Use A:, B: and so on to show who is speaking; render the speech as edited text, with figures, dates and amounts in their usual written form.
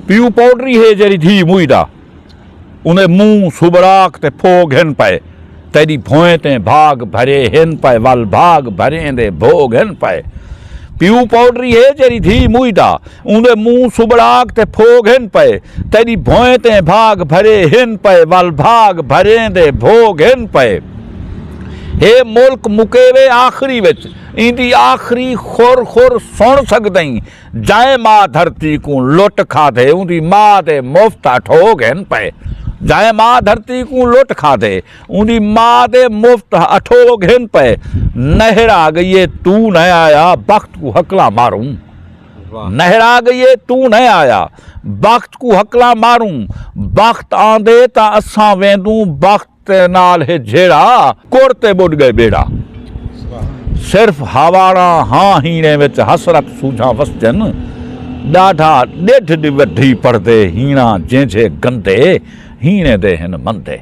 A: पीऊ पाउडरी है जरी थी मुईदा उन्हें मुंह सुबराक ते फोग हिन पाए तेरी भोए ते भाग भरे हिन पाए वल भाग भरे दे भोग हिन पाए पीऊ पाउडरी है जरी थी मुईदा उन्हें मुंह सुबराक ते फोग हिन पाए तेरी भोए ते भाग भरे हिन पाए वल भाग भरे दे भोग हिन पाए हे मुल्क मुकेवे आखिरी विच इंदी आखिरी खुर खुर सुन सकदई जाए मां धरती को लुट खाधे उंदी मां दे मुफ्त ठोग हिन पे जाए मां धरती को लुट खाधे उंदी मां दे मुफ्त अठोग हिन पे नहरा गई तू न आया बख्त को हकला मारूं नहरा गई तू न आया बख्त को हकला मारूं बख्त आंदे ता असां वेंदूं बख्त नाल है झेड़ा कोरते बुड़ गए बेड़ा सिर्फ हवाड़ा हाँ हीने विच हसरत सूझा वसजन ॾाढा ॾेढ वधी पड़दे हीणा जंहिंजे गंदे हीणे दे हिन मंदे।